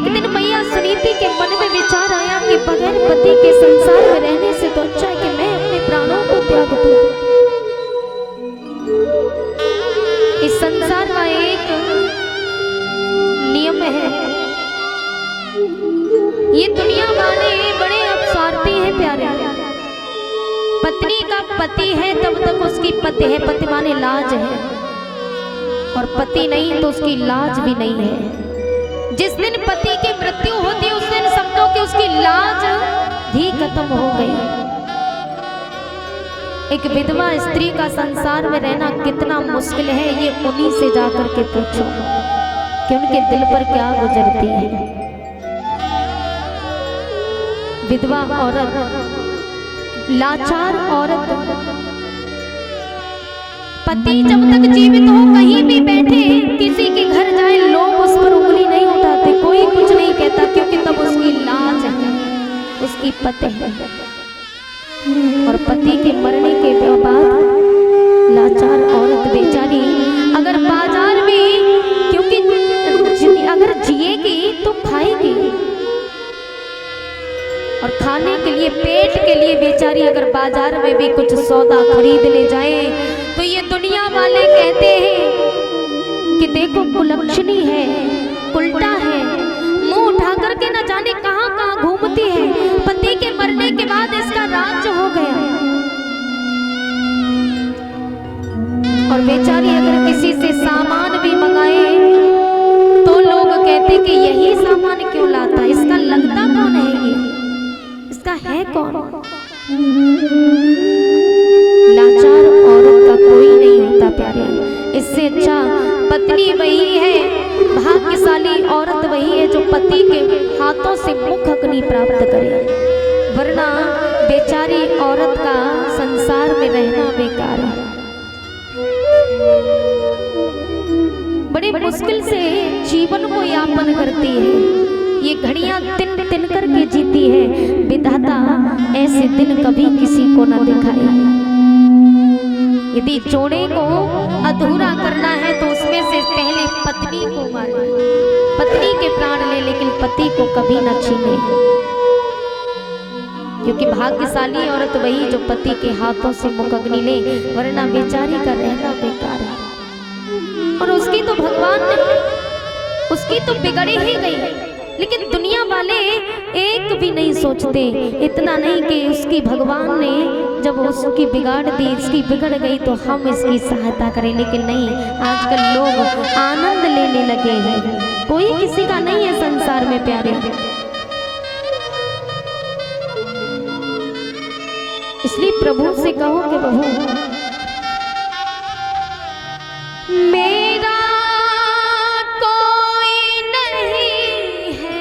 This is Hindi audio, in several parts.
एक दिन मैया सुनीति के मन में विचार आया कि बगैर पति के संसार में रहने से तो अच्छा है कि मैं अपने प्राणों को त्याग दूं। इस संसार का एक नियम है, ये दुनिया वाले बड़े अपस्वार्थी हैं प्यारे। पत्नी का पति है तब तक उसकी पति है, पति माने लाज है, और पति नहीं तो उसकी लाज भी नहीं है। जिस दिन पति की मृत्यु होती है उस दिन समझो कि उसकी लाज भी खत्म हो गई। एक विधवा स्त्री का संसार में रहना कितना मुश्किल है, ये उन्हीं से जाकर के पूछो कि उनके दिल पर क्या गुजरती है। विधवा औरत, लाचार औरत, पति जब तक जीवित हो कहीं भी बैठे किसी के घर जाए लोग उस पर उंगली नहीं उठाते, कोई कुछ नहीं कहता, क्योंकि तब उसकी लाज है, उसकी पति है। और पति के मरने के बाद लाचार औरत बेचारी अगर बाजार में, क्योंकि अगर जिएगी तो खाएगी, और खाने के लिए पेट के लिए बेचारी अगर बाजार में भी कुछ सौदा खरीदने जाए तो ये दुनिया वाले कहते हैं कि देखो कुलक्षणी है, उल्टा है, मुंह उठा करके न जाने कहां कहां घूमती है, पति के मरने के बाद इसका राज्य हो गया। और बेचारी अगर किसी से सामान भी मंगाए तो लोग कहते कि यही सामान क्यों लाता, इसका लगता कौन है, ये इसका है कौन। लाचार औरत का कोई नहीं होता प्यारे। इससे अच्छा पत्नी वही है, भाग्यशाली औरत वही है जो पति के हाथों से मुख अग्नि प्राप्त करे, वरना बेचारी औरत का संसार में रहना बेकार है। बड़े मुश्किल से जीवन को यापन करती है, ये घड़ियां तिन तिन करके जीती है। विधाता ऐसे दिन कभी किसी को न दिखाए। यदि जोड़े को अधूरा करना है तो उसमें से पहले पत्नी को मारे, पत्नी के प्राण ले, लेकिन पति को कभी न छीने, क्योंकि भाग्यशाली औरत वही जो पति के हाथों से मुख अग्नि ले, वरना बेचारी का रहना बेकार है। और उसकी तो भगवान ने, उसकी तो बिगड़ी ही गई, लेकिन दुनिया वाले एक भी नहीं सोचते, इतना नहीं कि उसकी भगवान ने जब उसकी बिगाड़ दी, इसकी बिगड़ गई तो हम इसकी सहायता करें, लेकिन नहीं, आजकल लोग आनंद लेने लगे हैं, कोई किसी का नहीं है संसार में प्यारे। इसलिए प्रभु से कहो कि प्रभु मेरा कोई नहीं है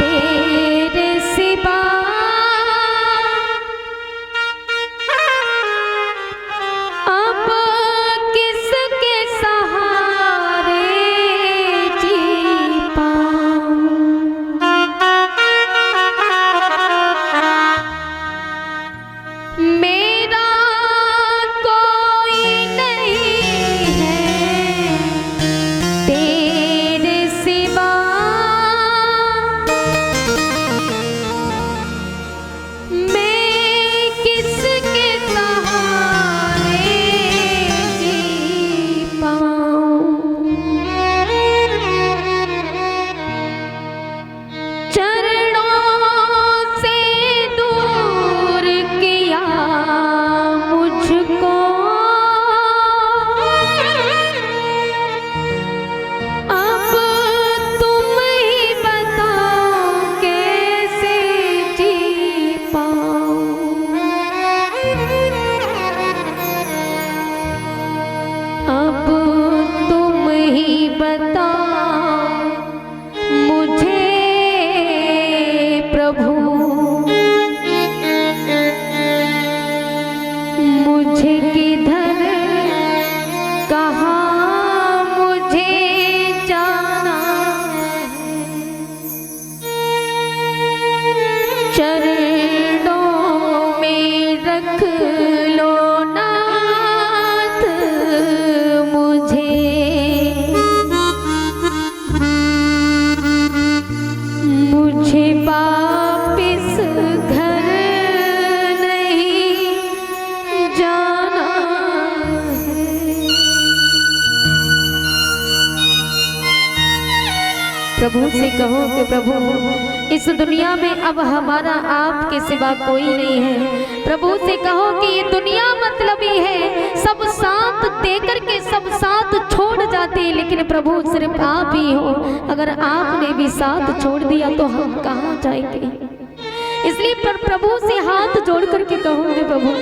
तेरे सिवा, अब किसके सहारे जी पाऊं। मेरा प्रभु से कहो कि प्रभु इस दुनिया में अब हमारा आपके सिवा कोई नहीं है। प्रभु से कहो कि ये दुनिया मतलबी है, सब साथ देकर के सब साथ छोड़ जाते हैं, लेकिन प्रभु सिर्फ आप ही हो। अगर आपने भी साथ छोड़ दिया तो हम कहाँ जाएंगे। इसलिए पर प्रभु से हाथ जोड़ करके कहोगे प्रभु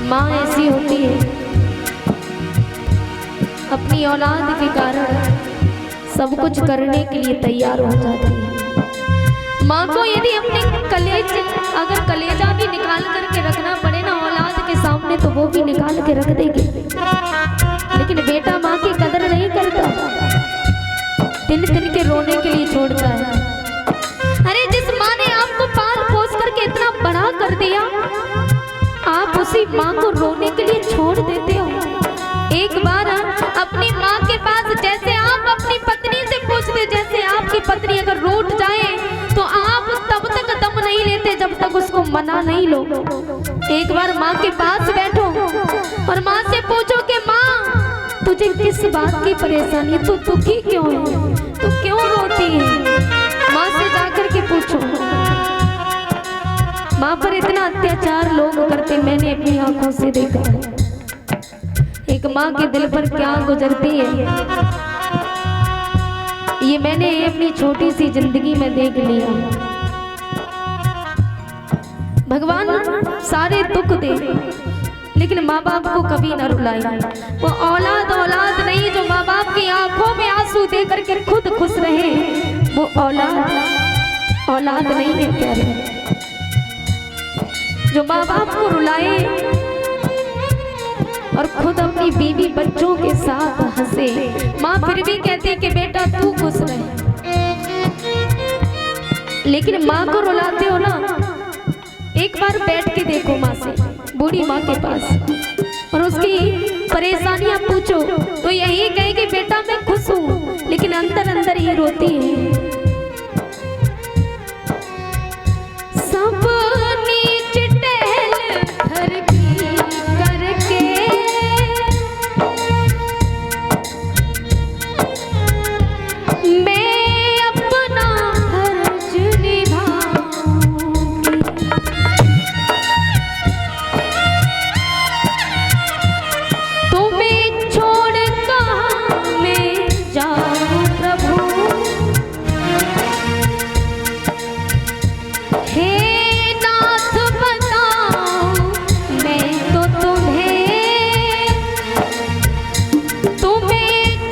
माँ ऐसी होती है, अपनी औलाद के कारण सब कुछ करने के लिए तैयार हो जाती है। माँ को यदि अपने अगर कलेजा भी निकाल करके रखना पड़े ना औलाद के सामने तो वो भी निकाल के रख देगी, लेकिन बेटा माँ की कदर नहीं करता, दिन दिन के रोने के लिए छोड़ता है। अरे जिस माँ ने आपको पाल पोस करके इतना बड़ा कर दिया, आप उसी माँ को रोने के लिए छोड़ देते हो। एक बार अपनी माँ के पास जैसे आप अपनी पत्नी से पूछते, जैसे आपकी पत्नी अगर रूठ जाए तो आप तब तक दम नहीं लेते जब तक उसको मना नहीं लो। एक बार माँ के पास बैठो और माँ से पूछो कि माँ तुझे किस बात की परेशानी, तू दुखी क्यों है, तू क्यों रोती है। माँ से जाकर के पूछो। माँ पर इतना अत्याचार लोग करते मैंने अपनी आंखों से देखा है। एक माँ के दिल पर क्या गुजरती है ये मैंने अपनी छोटी सी जिंदगी में देख लिया। भगवान सारे दुख दे लेकिन माँ बाप को कभी ना रुलाए। वो औलाद नहीं जो माँ बाप की आंखों में आंसू दे करके खुद खुश रहे, वो औलाद नहीं है प्यारे। जो माँ बाप को रुलाए और खुद अपनी अपनी बीवी बच्चों के साथ हंसे। माँ फिर भी कहती कि बेटा तू खुश रहे, लेकिन माँ को रुलाते हो ना, एक बार बैठ के देखो माँ से, बूढ़ी माँ के पास, और उसकी परेशानियां पूछो तो यही कहेगी बेटा मैं खुश हूँ, लेकिन अंदर अंदर ही रोती है। सब नीच टहल घर की करके मैं अपना फर्ज निभाऊंगी। तुम्हें छोड़ कहाँ मैं जाऊं प्रभु, हे नाथ बताओ मैं तो तुम्हें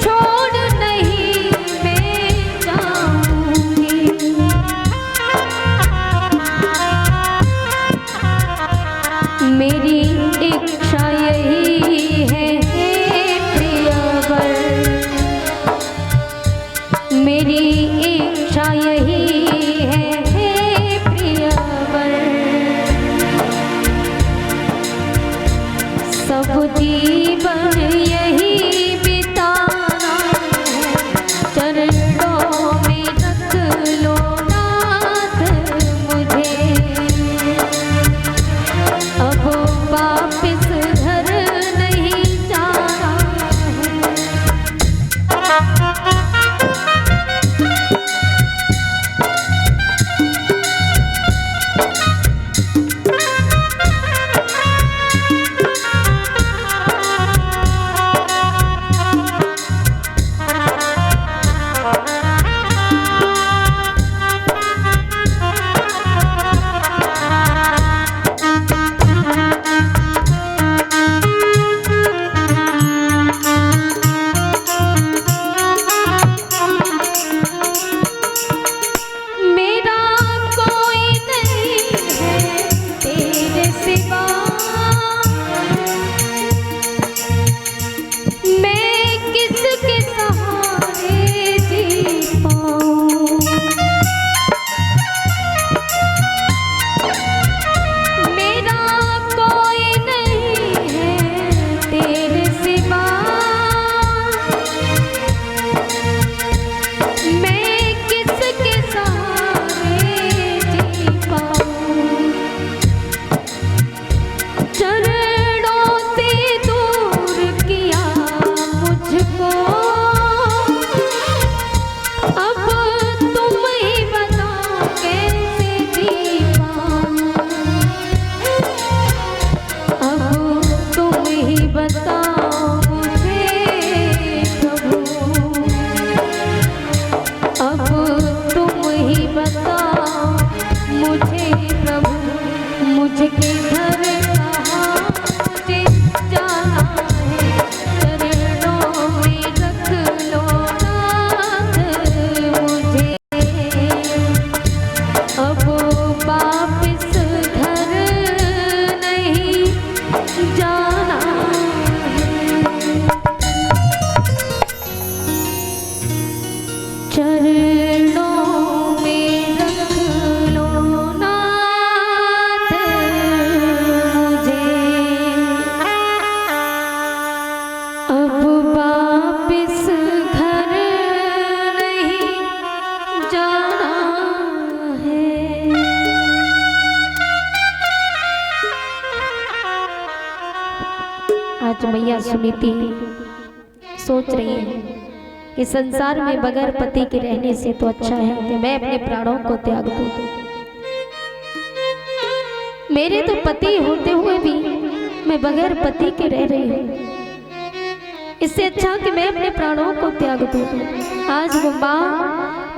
छोड़ नहीं मैं जाऊंगी। मेरी इच्छा यही है प्रियवर, मेरी इच्छा यही है प्रियवर, सब जीवन यही बिताना है, चरणों में रख लो नाथ मुझे, अब वापिस घर नहीं जाना है। मेरा कोई नहीं है तेरे सिवा, मैं किसके सहारे जी पाऊं। मेरा कोई नहीं है तेरे सिवा, मैं किसके सहारे जी पाऊं। चरणों से दूर किया मुझको, अब तुम ही बताओ कैसे जी पाऊं। अब तुम ही बताओ मुझे प्रभु, अब तुम ही बताओ मुझे प्रभु, मुझे किधर कहाँ मुझे जाना है, चरणों में रख लो नाथ मुझे, अब वापिस घर नहीं जाना है। चरणों में रख लो नाथ मुझे, अब वापिस घर नहीं जाना है। आज मैया सुनीति सोच रही है कि संसार में बगैर पति के रहने से तो अच्छा है कि मैं अपने प्राणों को त्याग दूं। मेरे तो पति होते हुए भी मैं बगैर पति के रह रही हूँ, इससे अच्छा कि मैं अपने प्राणों को त्याग दूं। आज वो माँ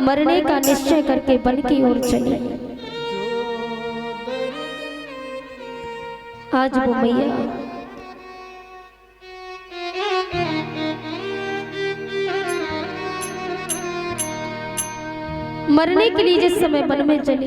मरने का निश्चय करके वन की ओर चली। आज वो मैया मरने के लिए जिस समय वन में चली,